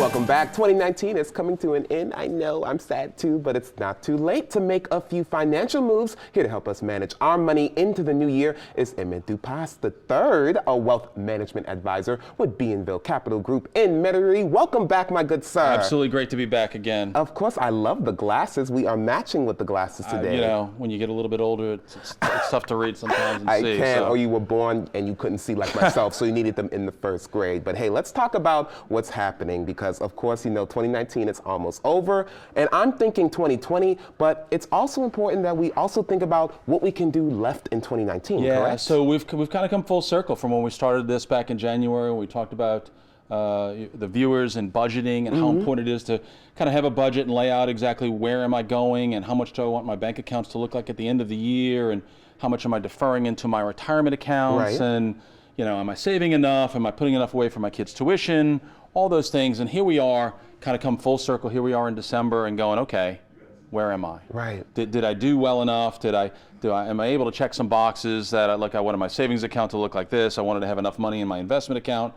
Welcome back. 2019 is coming to an end. I know I'm sad too, but it's not too late to make a few financial moves. Here to help us manage our money into the new year is Emmett Dupas III, a wealth management advisor with Bienville Capital Group in Metairie. Welcome back, my good sir. Absolutely great to be back again. Of course, I love the glasses. We are matching with the glasses today. You know, when you get a little bit older, it's tough to read sometimes and see. I can, or you were born and you couldn't see like myself, so you needed them in the first grade. But hey, let's talk about what's happening because, of course, you know, 2019 is almost over, and I'm thinking 2020, but it's also important that we also think about what we can do left in 2019, correct? So we've kind of come full circle from when we started this back in January. We talked about the viewers and budgeting and how important it is to kind of have a budget and lay out exactly where am I going and how much do I want my bank accounts to look like at the end of the year and how much am I deferring into my retirement accounts and, you know, am I saving enough? Am I putting enough away for my kids' tuition? All those things. And here we are, kind of come full circle. Here we are in December and going, okay, where am I? Right. Did I do well enough? Am I able to check some boxes that I wanted my savings account to look like this. I wanted to have enough money in my investment account.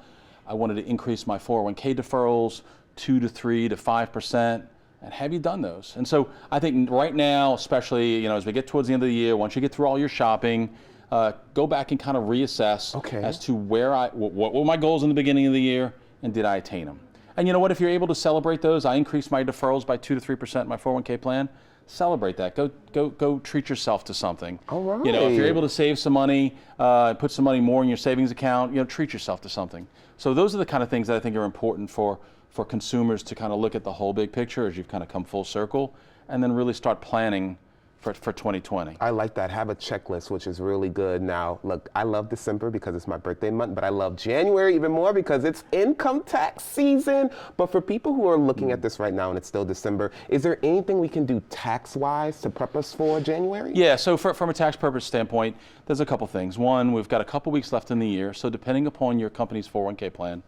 I wanted to increase my 401k deferrals 2 to 3 to 5%. And have you done those? And so I think right now, especially, you know, as we get towards the end of the year, once you get through all your shopping, go back and kind of reassess as to what were my goals in the beginning of the year and did I attain them? And you know what, if you're able to celebrate those, I increased my deferrals by 2 to 3% in my 401k plan, celebrate that. Go treat yourself to something. All right. You know, if you're able to save some money, put some money more in your savings account, you know, treat yourself to something. So those are the kind of things that I think are important for consumers to kind of look at the whole big picture as you've kind of come full circle and then really start planning for 2020. I like that. Have a checklist, which is really good. Now, look, I love December because it's my birthday month, but I love January even more because it's income tax season. But for people who are looking at this right now and it's still December, is there anything we can do tax-wise to prep us for January? Yeah, so from a tax purpose standpoint, there's a couple things. One, we've got a couple weeks left in the year, so depending upon your company's 401k plan,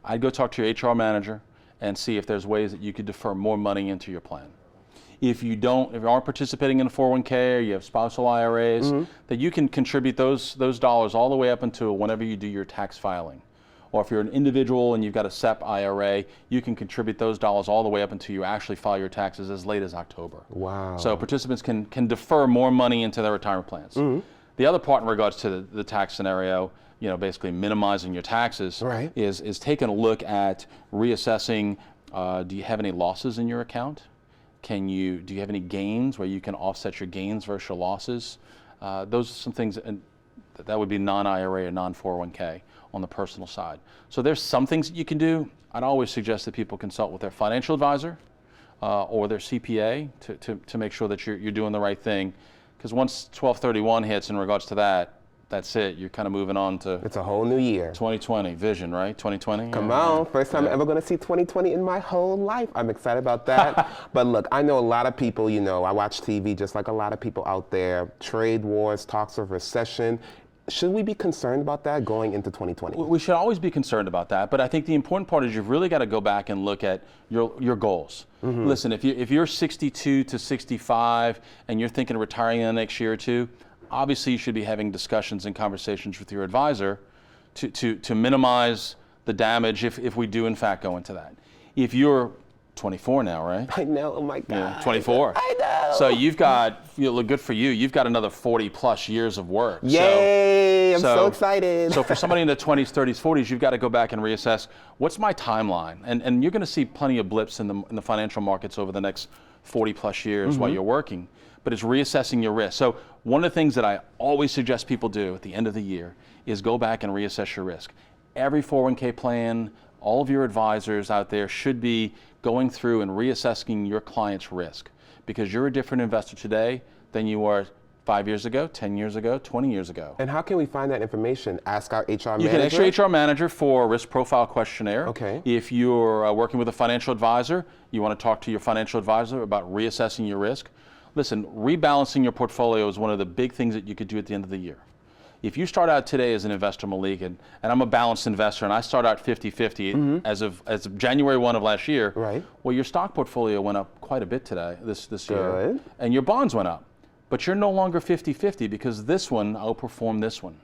I'd go talk to your HR manager and see if there's ways that you could defer more money into your plan. If you aren't participating in a 401k or you have spousal IRAs, that you can contribute those dollars all the way up until whenever you do your tax filing. Or if you're an individual and you've got a SEP IRA, you can contribute those dollars all the way up until you actually file your taxes as late as October. Wow. So participants can defer more money into their retirement plans. The other part in regards to the tax scenario, you know, basically minimizing your taxes, is taking a look at reassessing, do you have any losses in your account? Do you have any gains where you can offset your gains versus your losses? Those are some things, and that would be non-IRA or non-401k on the personal side. So there's some things that you can do. I'd always suggest that people consult with their financial advisor or their CPA to make sure that you're doing the right thing. Because once 12/31 hits in regards to that, that's it. You're kind of moving on to... It's a whole new year. 2020, vision, right? 2020? Come on. First time I'm ever going to see 2020 in my whole life. I'm excited about that. But look, I know a lot of people, you know, I watch TV just like a lot of people out there. Trade wars, talks of recession. Should we be concerned about that going into 2020? We should always be concerned about that, but I think the important part is you've really got to go back and look at your goals. Listen, if you're 62 to 65 and you're thinking of retiring in the next year or two, obviously you should be having discussions and conversations with your advisor to minimize the damage if we do in fact go into that. If you're 24 now, right? I know, oh my God. Yeah, 24. I know. So you've got, good for you, you've got another 40 plus years of work. Yay, I'm so excited. So for somebody in the 20s, 30s, 40s, you've got to go back and reassess, what's my timeline? And you're going to see plenty of blips in the financial markets over the next 40 plus years while you're working. But it's reassessing your risk. So one of the things that I always suggest people do at the end of the year is go back and reassess your risk. Every 401k plan, all of your advisors out there should be going through and reassessing your client's risk, because you're a different investor today than you were 5 years ago, 10 years ago, 20 years ago. And how can we find that information? Ask our HR manager? You can ask your HR manager for a risk profile questionnaire. Okay. If you're working with a financial advisor, you want to talk to your financial advisor about reassessing your risk. Listen, rebalancing your portfolio is one of the big things that you could do at the end of the year. If you start out today as an investor, Malik, and I'm a balanced investor, and I start out 50-50 as of January 1 of last year, well, your stock portfolio went up quite a bit today, this year, and your bonds went up. But you're no longer 50-50 because this one outperformed this one.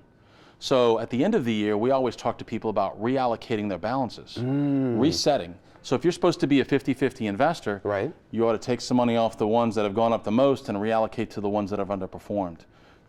So at the end of the year, we always talk to people about reallocating their balances, resetting. So if you're supposed to be a 50-50 investor, right, you ought to take some money off the ones that have gone up the most and reallocate to the ones that have underperformed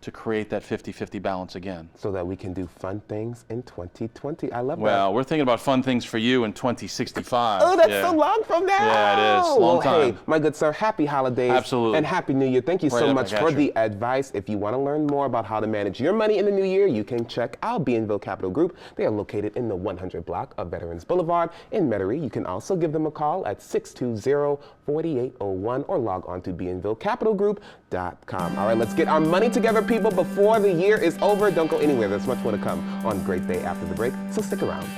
to create that 50-50 balance again. So that we can do fun things in 2020. I love that. Well, we're thinking about fun things for you in 2065. Oh, that's so long from now. Yeah, it is. Long time. Hey, my good sir, happy holidays. Absolutely. And happy New Year. Thank you so much for the advice. If you want to learn more about how to manage your money in the new year, you can check out Bienville Capital Group. They are located in the 100 block of Veterans Boulevard in Metairie. You can also give them a call at 620-4801 or log on to bienvillecapitalgroup.com. All right, let's get our money together, people, before the year is over. Don't go anywhere. There's much more to come on Great Day After the Break, so stick around.